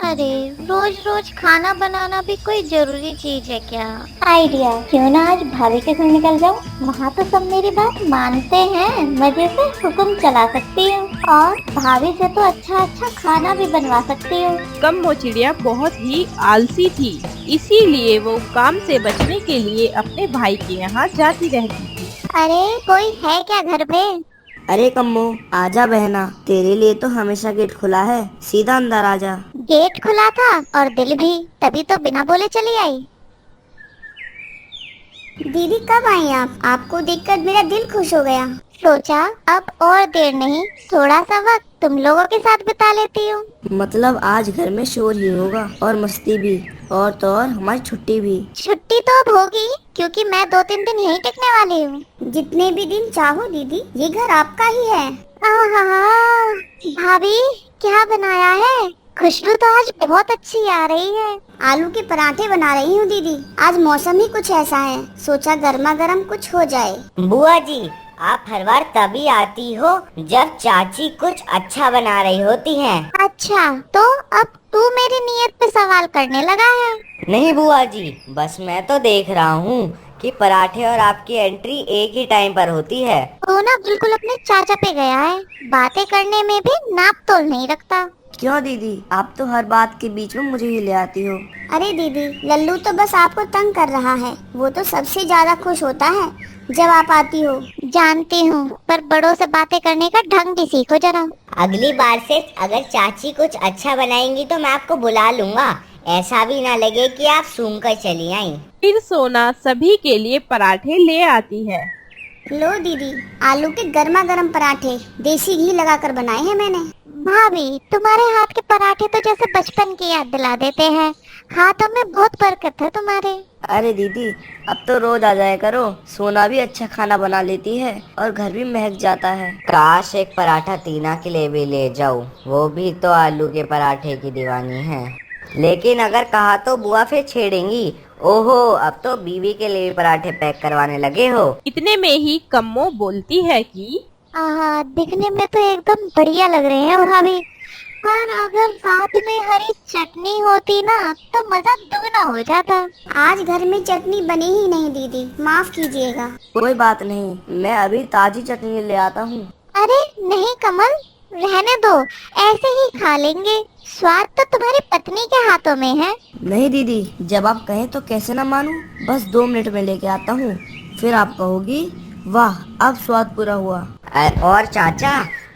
अरे रोज रोज खाना बनाना भी कोई जरूरी चीज है क्या? आइडिया, क्यों ना आज भाभी के घर निकल जाऊं। वहाँ तो सब मेरी बात मानते हैं, मजे से हुक्म चला सकती हूँ और भाभी से तो अच्छा अच्छा खाना भी बनवा सकती हूँ। कम्मो चिड़िया बहुत ही आलसी थी, इसीलिए वो काम से बचने के लिए अपने भाई के यहाँ जाती रहती थी। अरे कोई है क्या घर पे? अरे कम्मो, आजा बहना, तेरे लिए तो हमेशा गेट खुला है, सीधा अंदर आजा। गेट खुला था और दिल भी, तभी तो बिना बोले चली आई। दीदी कब आई आप? आपको देखकर मेरा दिल खुश हो गया। सोचा अब और देर नहीं, थोड़ा सा वक्त तुम लोगों के साथ बिता लेती हूँ। मतलब आज घर में शोर ही होगा और मस्ती भी, और तो और हमारी छुट्टी भी। छुट्टी तो अब होगी क्योंकि मैं 2-3 दिन यहीं टिकने वाली हूँ। जितने भी दिन चाहो दीदी, ये घर आपका ही है। आहा, भाभी क्या बनाया है? खुशबू तो आज बहुत अच्छी आ रही है। आलू के पराठे बना रही हूँ दीदी, आज मौसम ही कुछ ऐसा है, सोचा गर्मा गर्म कुछ हो जाए। बुआ जी, आप हर बार तभी आती हो जब चाची कुछ अच्छा बना रही होती हैं। अच्छा, तो अब तू मेरी नीयत पे सवाल करने लगा है? नहीं बुआ जी, बस मैं तो देख रहा हूँ कि पराठे और आपकी एंट्री एक ही टाइम पर होती है। तू ना बिल्कुल अपने चाचा पे गया है, बातें करने में भी नाप तोल नहीं रखता। क्यों दीदी, आप तो हर बात के बीच में मुझे ही ले आती हो। अरे दीदी, लल्लू तो बस आपको तंग कर रहा है, वो तो सबसे ज्यादा खुश होता है जब आप आती हो। जानती हूँ, पर बड़ों से बातें करने का ढंग भी सीखो जरा। अगली बार से अगर चाची कुछ अच्छा बनाएंगी तो मैं आपको बुला लूँगा, ऐसा भी ना लगे कि आप सूंघ कर चली आई। फिर सोना सभी के लिए पराठे ले आती है। लो दीदी, आलू के गर्मा गर्म पराठे देसी घी लगाकर बनाए हैं मैंने। भाभी, तुम्हारे हाथ के पराठे तो जैसे बचपन की याद दिला देते हैं। हाथों में बहुत बरकत है तुम्हारे। अरे दीदी, अब तो रोज आ जाया करो, सोना भी अच्छा खाना बना लेती है और घर भी महक जाता है। काश एक पराठा टीना के लिए भी ले जाऊँ, वो भी तो आलू के पराठे की दीवानी है। लेकिन अगर कहा तो बुआ फिर छेड़ेंगी। ओहो, अब तो बीवी के लिए भी पराठे पैक करवाने लगे हो। इतने में ही कम्मो बोलती है कि दिखने में तो एकदम बढ़िया लग रहे हैं भाभी, पर अगर साथ में हरी चटनी होती ना तो मजा दुगना हो जाता। आज घर में चटनी बनी ही नहीं दीदी, माफ कीजिएगा। कोई बात नहीं, मैं अभी ताजी चटनी ले आता हूँ। अरे नहीं कमल, रहने दो, ऐसे ही खा लेंगे। स्वाद तो तुम्हारी पत्नी के हाथों में है। नहीं दीदी, जब आप कहें तो कैसे ना मानूं। बस 2 मिनट में लेके आता हूँ, फिर आप कहोगी वाह, अब स्वाद पूरा हुआ। और चाचा,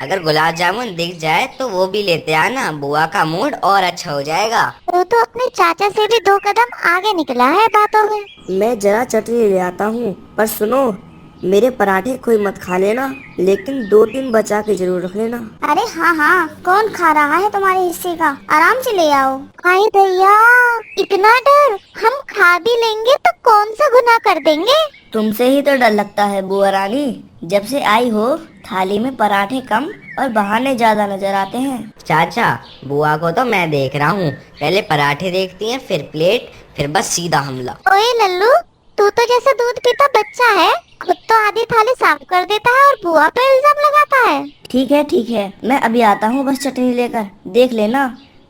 अगर गुलाब जामुन दिख जाए तो वो भी लेते आना, बुआ का मूड और अच्छा हो जाएगा। वो तो अपने चाचा से भी 2 कदम आगे निकला है बातों में। मैं जरा चटनी ले आता हूँ, पर सुनो, मेरे पराठे कोई मत खा लेना, लेकिन 2-3 बचा के जरूर रख लेना। अरे हाँ हाँ, कौन खा रहा है तुम्हारे हिस्से का, आराम से ले आओ। हाय भैया, इतना डर! हम खा भी लेंगे तो कौन सा गुनाह कर देंगे? तुमसे ही तो डर लगता है बुआ रानी, जब से आई हो थाली में पराठे कम और बहाने ज्यादा नजर आते हैं। चाचा, बुआ को तो मैं देख रहा हूँ, पहले पराठे देखती हैं, फिर प्लेट, फिर बस सीधा हमला। ओए लल्लू, तू तो जैसे दूध पीता बच्चा है, खुद तो आधी थाली साफ कर देता है और बुआ पे इल्जाम लगाता है। ठीक है, मैं अभी आता हूँ, बस चटनी लेकर, देख लेना,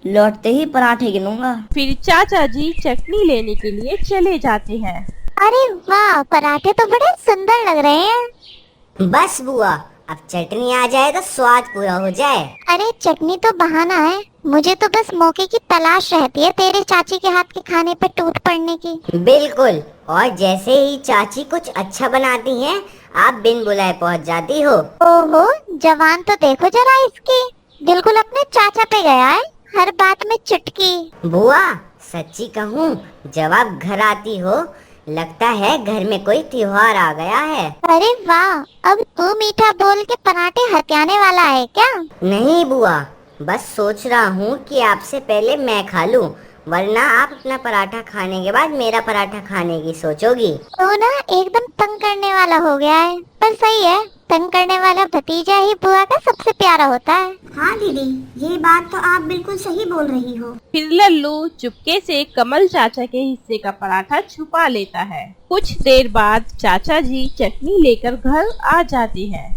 लौटते ही पराठे गिनूंगा। फिर चाचा जी चटनी लेने के लिए चले जाते हैं। अरे वाह, पराठे तो बड़े सुंदर लग रहे हैं। बस बुआ, अब चटनी आ जाए तो स्वाद पूरा हो जाए। अरे चटनी तो बहाना है, मुझे तो बस मौके की तलाश रहती है तेरे चाची के हाथ के खाने पे टूट पड़ने की। बिल्कुल, और जैसे ही चाची कुछ अच्छा बनाती हैं, आप बिन बुलाए पहुंच जाती हो। ओहो, जवान तो देखो जरा इसकी, बिल्कुल अपने चाचा पे गया है, हर बात में चुटकी। बुआ, सच्ची कहूँ, जब आप घर आती हो लगता है घर में कोई त्योहार आ गया है। अरे वाह, अब तू मीठा बोल के पराठे हत्याने वाला है क्या? नहीं बुआ, बस सोच रहा हूँ कि आपसे पहले मैं खा लूँ, वरना आप अपना पराठा खाने के बाद मेरा पराठा खाने की सोचोगी। तू ना एकदम तंग करने वाला हो गया है, पर सही है, तंग करने वाला भतीजा ही बुआ का सबसे प्यारा होता है। हाँ दीदी, ये बात तो आप बिल्कुल सही बोल रही हो। फिर लल्लू चुपके से कमल चाचा के हिस्से का पराठा छुपा लेता है। कुछ देर बाद चाचा जी चटनी लेकर घर आ जाते हैं।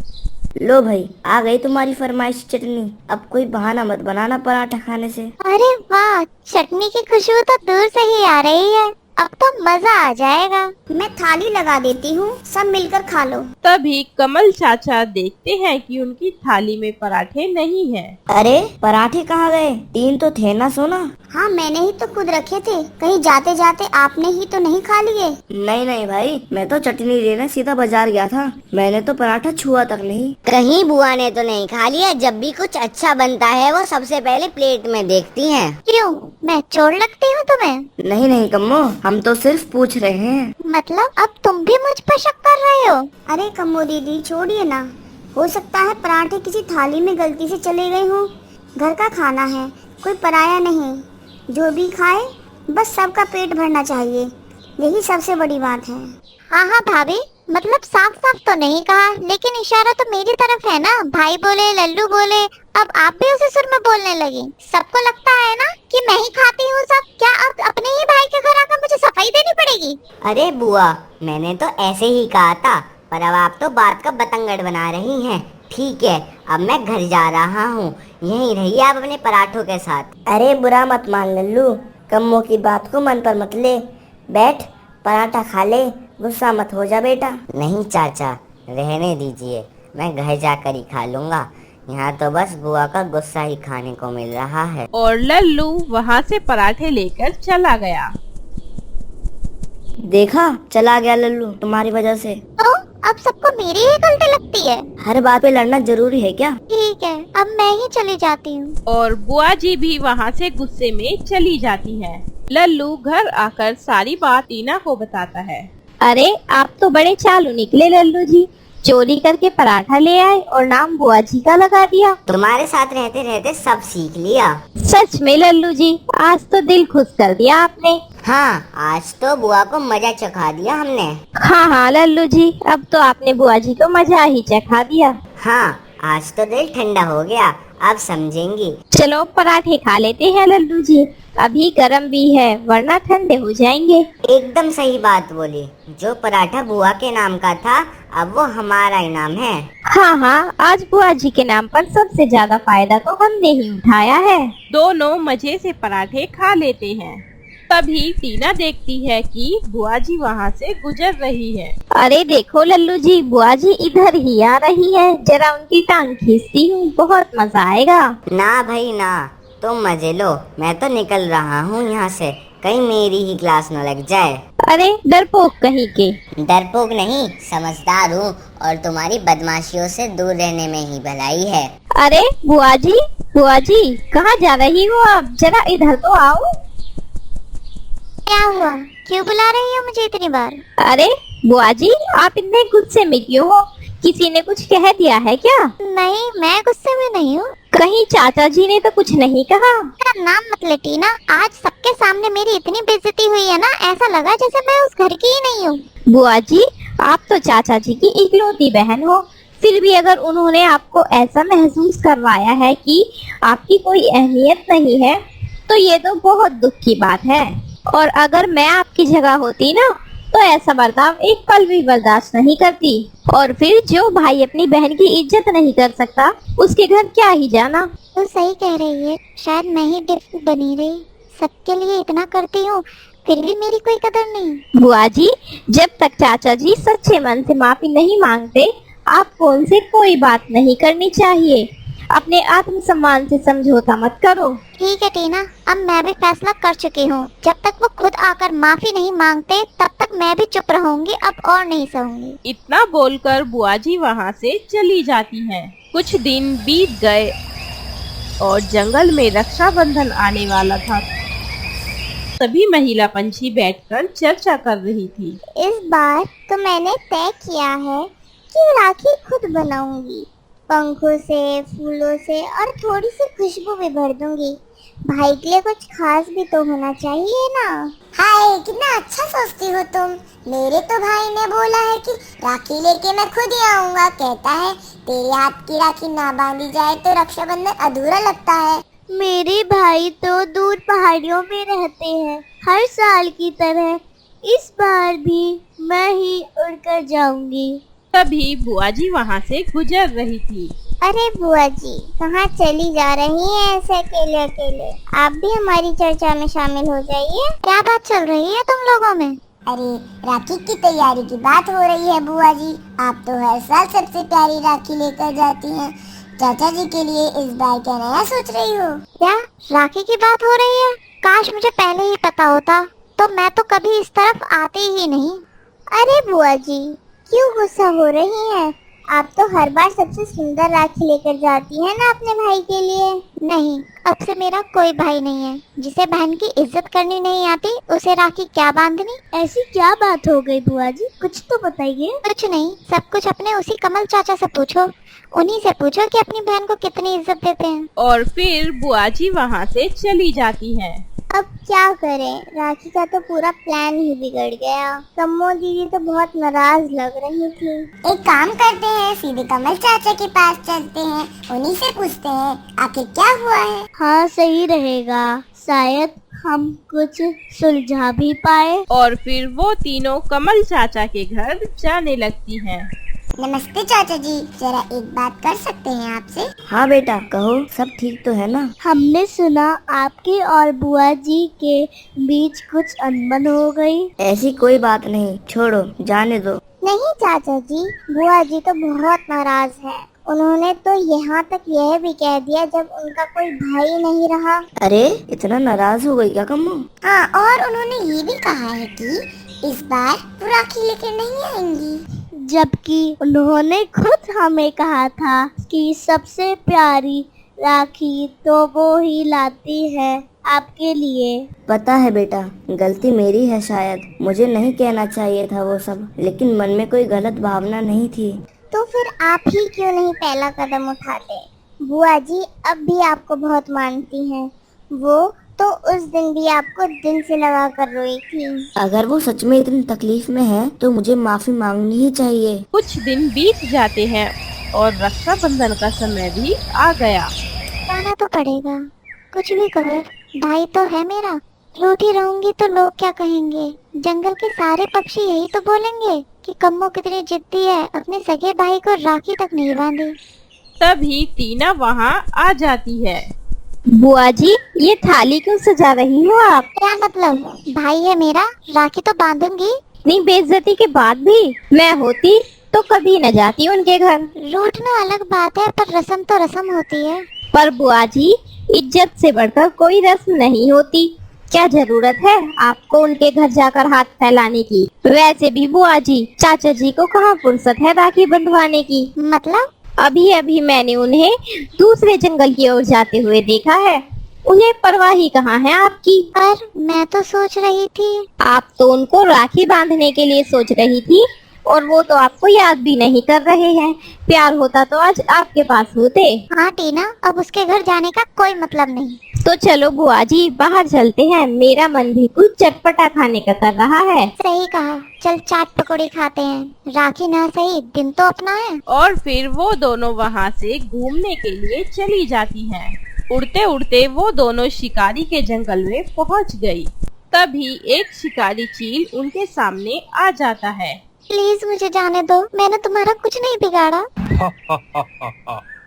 लो भाई, आ गई तुम्हारी फरमाइश चटनी। अब कोई बहाना मत बनाना पराठा खाने से। अरे वाह, चटनी की खुशबू तो दूर से ही आ रही है। अब तो मजा आ जाएगा। मैं थाली लगा देती हूँ, सब मिलकर खा लो। तभी कमल चाचा देखते हैं कि उनकी थाली में पराठे नहीं हैं। अरे पराठे कहाँ गए? 3 तो थे ना सोना। हाँ, मैंने ही तो खुद रखे थे, कहीं जाते जाते आपने ही तो नहीं खा लिए। नहीं नहीं भाई, मैं तो चटनी लेने सीधा बाजार गया था। मैंने तो पराठा छुआ तक नहीं। कहीं बुआ ने तो नहीं खा लिया? जब भी कुछ अच्छा बनता है वो सबसे पहले प्लेट में देखती हैं। क्यों, मैं चोर लगती हूँ तुम्हें? नहीं नहीं कम्मो, हम तो सिर्फ पूछ रहे हैं। मतलब अब तुम भी मुझ पर शक कर रहे हो? अरे कम्मो दीदी, छोड़िए ना। हो सकता है पराठे किसी थाली में गलती से चले गए हों। घर का खाना है, कोई पराया नहीं। जो भी खाए बस सबका पेट भरना चाहिए, यही सबसे बड़ी बात है। हाँ हाँ भाभी, मतलब साफ साफ तो नहीं कहा, लेकिन इशारा तो मेरी तरफ है ना। भाई बोले, लल्लू बोले, अब आप भी उसी सुर में बोलने लगी। सबको लगता है ना कि मैं ही खाती हूँ सब। क्या अब अपने ही भाई के घर आकर मुझे सफाई देनी पड़ेगी? अरे बुआ, मैंने तो ऐसे ही कहा था, पर अब आप तो बात का बतंगड़ बना रही हैं। ठीक है, अब मैं घर जा रहा हूँ, यहीं रहिए आप अपने पराठों के साथ। अरे बुरा मत मान लल्लू, कम्मो की बात को मन पर मत ले। बैठ, पराठा खा ले, गुस्सा मत हो जा बेटा। नहीं चाचा, रहने दीजिए, मैं घर जाकर ही खा लूँगा। यहाँ तो बस बुआ का गुस्सा ही खाने को मिल रहा है। और लल्लू वहाँ से पराठे लेकर चला गया। देखा, चला गया लल्लू तुम्हारी वजह से। तो अब सबको मेरी ही गलती लगती है। हर बात पे लड़ना जरूरी है क्या? ठीक है, अब मैं ही चली जाती हूँ। और बुआ जी भी वहाँ से गुस्से में चली जाती हैं। लल्लू घर आकर सारी बात टीना को बताता है। अरे आप तो बड़े चालू निकले लल्लू जी, चोरी करके पराठा ले आए और नाम बुआ जी का लगा दिया। तुम्हारे साथ रहते रहते सब सीख लिया। सच में लल्लू जी, आज तो दिल खुश कर दिया आपने। हाँ, आज तो बुआ को मजा चखा दिया हमने। हाँ हाँ लल्लू जी, अब तो आपने बुआ जी को मजा ही चखा दिया। हाँ, आज तो दिल ठंडा हो गया, आप समझेंगी। चलो पराठे खा लेते हैं लल्लू जी, अभी गर्म भी है वरना ठंडे हो जाएंगे। एकदम सही बात बोली, जो पराठा बुआ के नाम का था अब वो हमारा इनाम है। हाँ हाँ, आज बुआ जी के नाम पर सबसे ज्यादा फायदा तो हमने ही उठाया है। दोनों मजे से पराठे खा लेते हैं। तभी टीना देखती है कि बुआ जी वहाँ से गुजर रही है। अरे देखो लल्लू जी, बुआ जी इधर ही आ रही है, जरा उनकी टांग खींचती हूँ, बहुत मजा आएगा। ना भाई ना, तुम मजे लो, मैं तो निकल रहा हूँ यहाँ से, कहीं मेरी ही क्लास न लग जाए। अरे डरपोक कहीं के। डरपोक नहीं, समझदार हूँ और तुम्हारी बदमाशियों से दूर रहने में ही भलाई है। अरे बुआ जी कहाँ जा रही हो आप, जरा इधर तो आओ। क्या हुआ, क्यों बुला रही हो मुझे इतनी बार? अरे बुआ जी, आप इतने गुस्से में क्यों हो, किसी ने कुछ कह दिया है क्या? नहीं, मैं गुस्से में नहीं हूँ। कहीं चाचा जी ने तो कुछ नहीं कहा? मेरा नाम मत ले टीना, आज सबके सामने मेरी इतनी बेइज्जती हुई है ना, ऐसा लगा जैसे मैं उस घर की ही नहीं हूँ। बुआ जी, आप तो चाचा जी की इकलौती बहन हो, फिर भी अगर उन्होंने आपको ऐसा महसूस करवाया है कि आपकी कोई अहमियत नहीं है, तो ये तो बहुत दुख की बात है। और अगर मैं आपकी जगह होती ना, तो ऐसा बर्ताव एक पल भी बर्दाश्त नहीं करती। और फिर जो भाई अपनी बहन की इज्जत नहीं कर सकता, उसके घर क्या ही जाना। तो सही कह रही है, शायद मैं ही डिफ बनी रही, सबके लिए इतना करती हूँ फिर भी मेरी कोई कदर नहीं। बुआ जी, जब तक चाचा जी सच्चे मन से माफी नहीं मांगते, आपको उनसे कोई बात नहीं करनी चाहिए। अपने आत्मसम्मान से समझौता मत करो। ठीक है टीना, अब मैं भी फैसला कर चुकी हूँ, जब तक वो खुद आकर माफी नहीं मांगते तब तक मैं भी चुप रहूंगी, अब और नहीं सहूंगी। इतना बोलकर बुआ जी वहाँ से चली जाती हैं। कुछ दिन बीत गए और जंगल में रक्षाबंधन आने वाला था। सभी महिला पंछी बैठकर चर्चा कर रही थी। इस बार तो मैंने तय किया है कि राखी खुद बनाऊंगी, पंखों से, फूलों से और थोड़ी सी खुशबू भी भर दूंगी। भाई के लिए कुछ खास भी तो होना चाहिए ना। हाय, कितना अच्छा सोचती हो तुम। मेरे तो भाई ने बोला है कि राखी लेके मैं खुद ही आऊंगा। कहता है तेरे हाथ की राखी ना बांधी जाए तो रक्षाबंधन अधूरा लगता है। मेरे भाई तो दूर पहाड़ियों में रहते हैं, हर साल की तरह इस बार भी मैं ही उड़कर जाऊंगी। तभी बुआ जी वहाँ से गुजर रही थी। अरे बुआ जी, कहाँ चली जा रही हैं ऐसे अकेले अकेले? आप भी हमारी चर्चा में शामिल हो जाइए। क्या बात चल रही है तुम लोगों में? अरे राखी की तैयारी की बात हो रही है बुआ जी। आप तो हर साल सबसे प्यारी राखी लेकर जाती हैं। चाचा जी के लिए इस बार क्या नया सोच रही हो? क्या राखी की बात हो रही है? काश मुझे पहले ही पता होता, तो मैं तो कभी इस तरफ आती ही नहीं। अरे बुआ जी, क्यों गुस्सा हो रही हैं? आप तो हर बार सबसे सुंदर राखी लेकर जाती हैं ना अपने भाई के लिए। नहीं, अब से मेरा कोई भाई नहीं है। जिसे बहन की इज्जत करनी नहीं आती, उसे राखी क्या बांधनी। ऐसी क्या बात हो गई बुआ जी, कुछ तो बताइए। कुछ नहीं, सब कुछ अपने उसी कमल चाचा से पूछो। उन्हीं से पूछो कि अपनी बहन को कितनी इज्जत देते हैं। और फिर बुआ जी वहाँ से चली जाती हैं। अब क्या करें, राखी का तो पूरा प्लान ही बिगड़ गया। कम्मो दीदी तो बहुत नाराज लग रही थी। एक काम करते हैं, सीधे कमल चाचा के पास चलते हैं, उन्हीं से पूछते हैं आखिर क्या हुआ है। हाँ सही रहेगा, शायद हम कुछ सुलझा भी पाए। और फिर वो तीनों कमल चाचा के घर जाने लगती हैं। नमस्ते चाचा जी, जरा एक बात कर सकते हैं आपसे? हाँ बेटा कहो, सब ठीक तो है ना? हमने सुना आपके और बुआ जी के बीच कुछ अनबन हो गई। ऐसी कोई बात नहीं, छोड़ो जाने दो। नहीं चाचा जी, बुआ जी तो बहुत नाराज है। उन्होंने तो यहाँ तक यह भी कह दिया जब उनका कोई भाई नहीं रहा। अरे इतना नाराज हो गई क्या कम्मो? हाँ, और उन्होंने ये भी कहा है कि इस बार वो राखी लेकर नहीं आएंगी, जबकि उन्होंने खुद हमें कहा था कि सबसे प्यारी राखी तो वो ही लाती है आपके लिए। पता है बेटा, गलती मेरी है शायद। मुझे नहीं कहना चाहिए था वो सब, लेकिन मन में कोई गलत भावना नहीं थी। तो फिर आप ही क्यों नहीं पहला कदम उठाते? बुआ जी अब भी आपको बहुत मानती हैं। वो तो उस दिन भी आपको दिल से लगा कर रोई थी। अगर वो सच में इतनी तकलीफ में है तो मुझे माफी मांगनी ही चाहिए। कुछ दिन बीत जाते हैं और रक्षाबंधन का समय भी आ गया। जाना तो पड़ेगा, कुछ भी करो, भाई तो है मेरा। रूठी रहूंगी तो लोग क्या कहेंगे? जंगल के सारे पक्षी यही तो बोलेंगे कि कम्मो कितनी जिद्दी है, अपने सगे भाई को राखी तक नहीं बांधी। तभी टीना वहाँ आ जाती है। बुआ जी, ये थाली क्यों सजा रही हो आप? क्या मतलब? भाई है मेरा, राखी तो बांधूंगी। इतनी बेइज्जती के बाद भी मैं होती तो कभी न जाती उनके घर। रूठना अलग बात है, पर रस्म तो रस्म होती है। पर बुआ जी, इज्जत से बढ़कर कोई रस्म नहीं होती। क्या जरूरत है आपको उनके घर जाकर हाथ फैलाने की? वैसे भी बुआ जी, चाचा जी को कहाँ फुर्सत है राखी बंधवाने की? मतलब? अभी अभी मैंने उन्हें दूसरे जंगल की ओर जाते हुए देखा है। उन्हें परवाह ही कहाँ है आपकी। पर मैं तो सोच रही थी। आप तो उनको राखी बांधने के लिए सोच रही थी और वो तो आपको याद भी नहीं कर रहे हैं। प्यार होता तो आज आपके पास होते। हाँ टीना, अब उसके घर जाने का कोई मतलब नहीं। तो चलो बुआ जी, बाहर चलते हैं। मेरा मन भी कुछ चटपटा खाने का कर रहा है। सही कहा, चल चाट पकौड़े खाते हैं। राखी ना सही, दिन तो अपना है। और फिर वो दोनों वहाँ से घूमने के लिए चली जाती हैं। उड़ते उड़ते वो दोनों शिकारी के जंगल में पहुँच गई। तभी एक शिकारी चील उनके सामने आ जाता है। प्लीज मुझे जाने दो, मैंने तुम्हारा कुछ नहीं बिगाड़ा।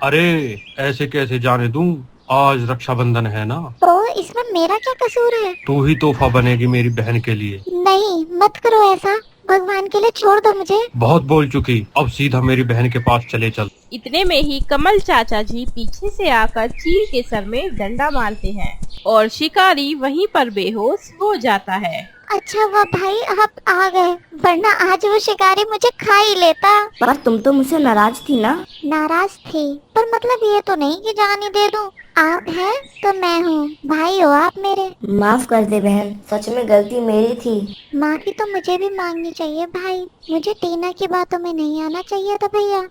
अरे ऐसे कैसे जाने दूं? आज रक्षाबंधन है ना। तो इसमें मेरा क्या कसूर है? तू ही तोहफा बनेगी मेरी बहन के लिए। नहीं, मत करो ऐसा, भगवान के लिए छोड़ दो मुझे। बहुत बोल चुकी, अब सीधा मेरी बहन के पास चले चल। इतने में ही कमल चाचा जी पीछे से आकर चील के सर में डंडा मारते हैं और शिकारी वहीं पर बेहोश हो जाता है। अच्छा हुआ भाई आप आ गए, वरना आज वो शिकारी मुझे खा ही लेता। पर तुम तो मुझसे नाराज थी ना? नाराज थी, पर मतलब ये तो नहीं कि जान ही दे दूं। आप हैं तो मैं हूँ, भाई हो आप मेरे। माफ कर दे बहन, सच में गलती मेरी थी। माफी तो मुझे भी मांगनी चाहिए भाई। मुझे टीना की बातों में नहीं आना चाहिए था भैया।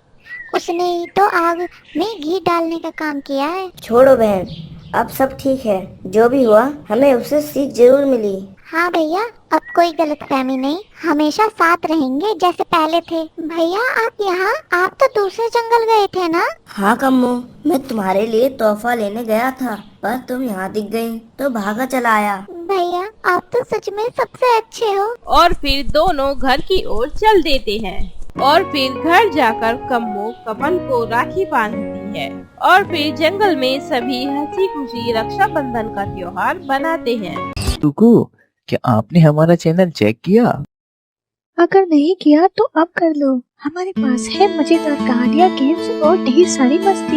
उसने ही तो आग में घी डालने का काम किया है। छोड़ो बहन, अब सब ठीक है। जो भी हुआ हमें उससे सीख जरूर मिली। हाँ भैया, अब कोई गलतफहमी नहीं, हमेशा साथ रहेंगे जैसे पहले थे। भैया आप यहाँ, आप तो दूसरे जंगल गए थे ना? हाँ कम्मो, मैं तुम्हारे लिए तोहफा लेने गया था, पर तुम यहाँ दिख गई तो भागा चला आया। भैया आप तो सच में सबसे अच्छे हो। और फिर दोनों घर की ओर चल देते हैं। और फिर घर जाकर कम्मो कपन को राखी बांधती है और फिर जंगल में सभी हंसी खुशी रक्षाबंधन का त्योहार बनाते हैं। टुकू, क्या आपने हमारा चैनल चेक किया? अगर नहीं किया तो अब कर लो। हमारे पास है मजेदार कहानियाँ, गेम्स और ढेर सारी मस्ती।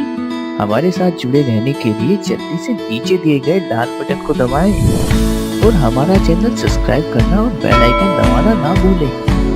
हमारे साथ जुड़े रहने के लिए जल्दी से नीचे दिए गए लाल बटन को दबाएं और हमारा चैनल सब्सक्राइब करना और बेल आइकन दबाना ना भूलें।